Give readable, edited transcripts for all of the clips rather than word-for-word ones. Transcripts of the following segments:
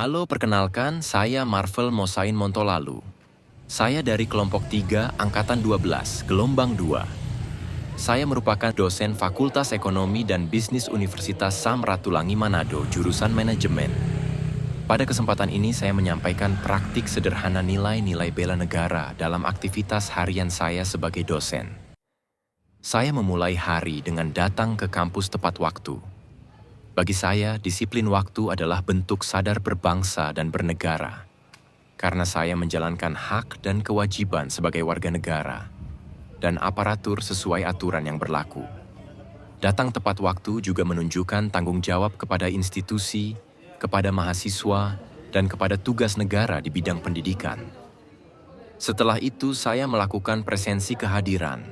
Halo, perkenalkan, saya Marvel Mosain Montolalu. Saya dari kelompok 3, Angkatan 12, Gelombang 2. Saya merupakan dosen Fakultas Ekonomi dan Bisnis Universitas Samratulangi Manado, jurusan Manajemen. Pada kesempatan ini saya menyampaikan praktik sederhana nilai-nilai bela negara dalam aktivitas harian saya sebagai dosen. Saya memulai hari dengan datang ke kampus tepat waktu. Bagi saya, disiplin waktu adalah bentuk sadar berbangsa dan bernegara. Karena saya menjalankan hak dan kewajiban sebagai warga negara dan aparatur sesuai aturan yang berlaku. Datang tepat waktu juga menunjukkan tanggung jawab kepada institusi, kepada mahasiswa, dan kepada tugas negara di bidang pendidikan. Setelah itu, saya melakukan presensi kehadiran.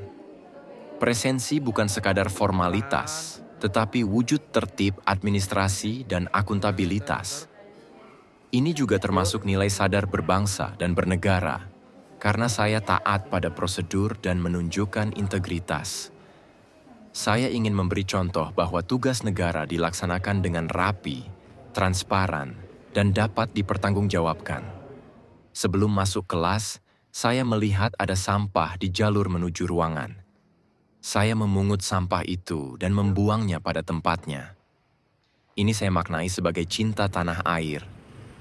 Presensi bukan sekadar formalitas, tetapi wujud tertib administrasi dan akuntabilitas. Ini juga termasuk nilai sadar berbangsa dan bernegara, karena saya taat pada prosedur dan menunjukkan integritas. Saya ingin memberi contoh bahwa tugas negara dilaksanakan dengan rapi, transparan, dan dapat dipertanggungjawabkan. Sebelum masuk kelas, saya melihat ada sampah di jalur menuju ruangan. Saya memungut sampah itu dan membuangnya pada tempatnya. Ini saya maknai sebagai cinta tanah air,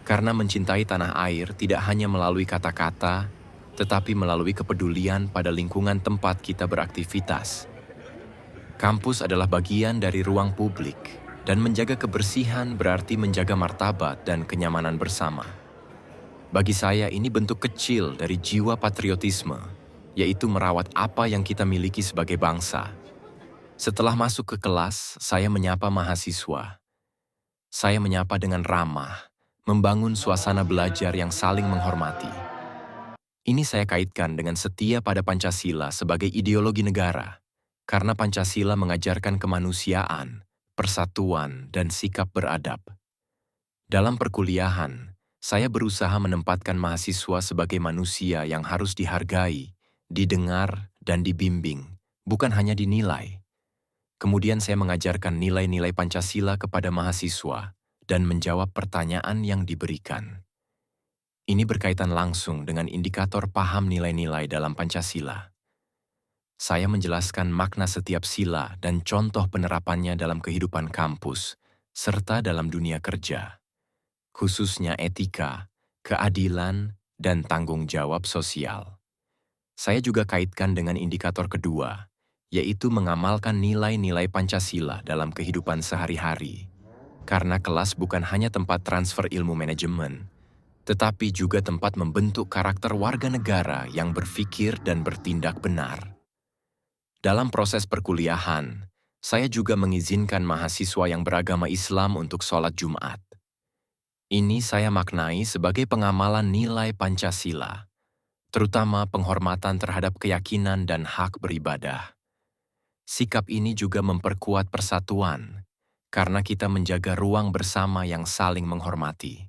karena mencintai tanah air tidak hanya melalui kata-kata, tetapi melalui kepedulian pada lingkungan tempat kita beraktivitas. Kampus adalah bagian dari ruang publik, dan menjaga kebersihan berarti menjaga martabat dan kenyamanan bersama. Bagi saya ini bentuk kecil dari jiwa patriotisme, yaitu merawat apa yang kita miliki sebagai bangsa. Setelah masuk ke kelas, saya menyapa mahasiswa. Saya menyapa dengan ramah, membangun suasana belajar yang saling menghormati. Ini saya kaitkan dengan setia pada Pancasila sebagai ideologi negara, karena Pancasila mengajarkan kemanusiaan, persatuan, dan sikap beradab. Dalam perkuliahan, saya berusaha menempatkan mahasiswa sebagai manusia yang harus dihargai, didengar, dan dibimbing, bukan hanya dinilai. Kemudian saya mengajarkan nilai-nilai Pancasila kepada mahasiswa dan menjawab pertanyaan yang diberikan. Ini berkaitan langsung dengan indikator paham nilai-nilai dalam Pancasila. Saya menjelaskan makna setiap sila dan contoh penerapannya dalam kehidupan kampus, serta dalam dunia kerja, khususnya etika, keadilan, dan tanggung jawab sosial. Saya juga kaitkan dengan indikator kedua, yaitu mengamalkan nilai-nilai Pancasila dalam kehidupan sehari-hari. Karena kelas bukan hanya tempat transfer ilmu manajemen, tetapi juga tempat membentuk karakter warga negara yang berpikir dan bertindak benar. Dalam proses perkuliahan, saya juga mengizinkan mahasiswa yang beragama Islam untuk sholat Jumat. Ini saya maknai sebagai pengamalan nilai Pancasila, terutama penghormatan terhadap keyakinan dan hak beribadah. Sikap ini juga memperkuat persatuan, karena kita menjaga ruang bersama yang saling menghormati.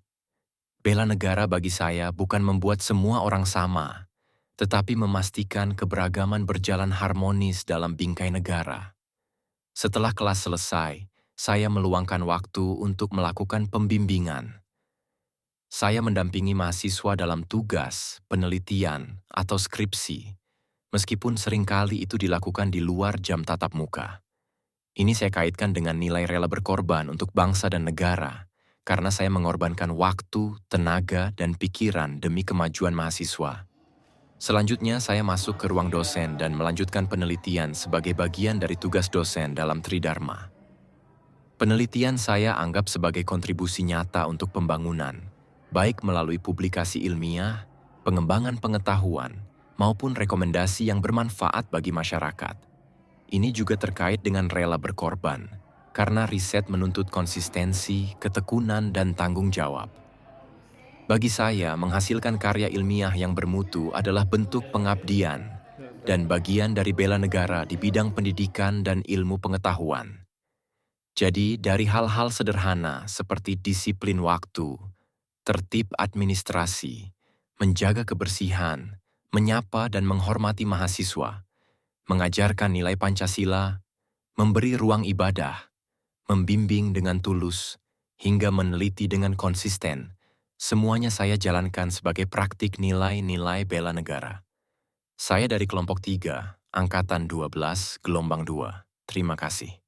Bela negara bagi saya bukan membuat semua orang sama, tetapi memastikan keberagaman berjalan harmonis dalam bingkai negara. Setelah kelas selesai, saya meluangkan waktu untuk melakukan pembimbingan. Saya mendampingi mahasiswa dalam tugas, penelitian, atau skripsi, meskipun seringkali itu dilakukan di luar jam tatap muka. Ini saya kaitkan dengan nilai rela berkorban untuk bangsa dan negara, karena saya mengorbankan waktu, tenaga, dan pikiran demi kemajuan mahasiswa. Selanjutnya, saya masuk ke ruang dosen dan melanjutkan penelitian sebagai bagian dari tugas dosen dalam Tridharma. Penelitian saya anggap sebagai kontribusi nyata untuk pembangunan, baik melalui publikasi ilmiah, pengembangan pengetahuan, maupun rekomendasi yang bermanfaat bagi masyarakat. Ini juga terkait dengan rela berkorban, karena riset menuntut konsistensi, ketekunan, dan tanggung jawab. Bagi saya, menghasilkan karya ilmiah yang bermutu adalah bentuk pengabdian dan bagian dari bela negara di bidang pendidikan dan ilmu pengetahuan. Jadi, dari hal-hal sederhana seperti disiplin waktu, tertib administrasi, menjaga kebersihan, menyapa dan menghormati mahasiswa, mengajarkan nilai Pancasila, memberi ruang ibadah, membimbing dengan tulus, hingga meneliti dengan konsisten, Semuanya saya jalankan sebagai praktik nilai-nilai bela negara. Saya dari kelompok 3, Angkatan 12, Gelombang 2. Terima kasih.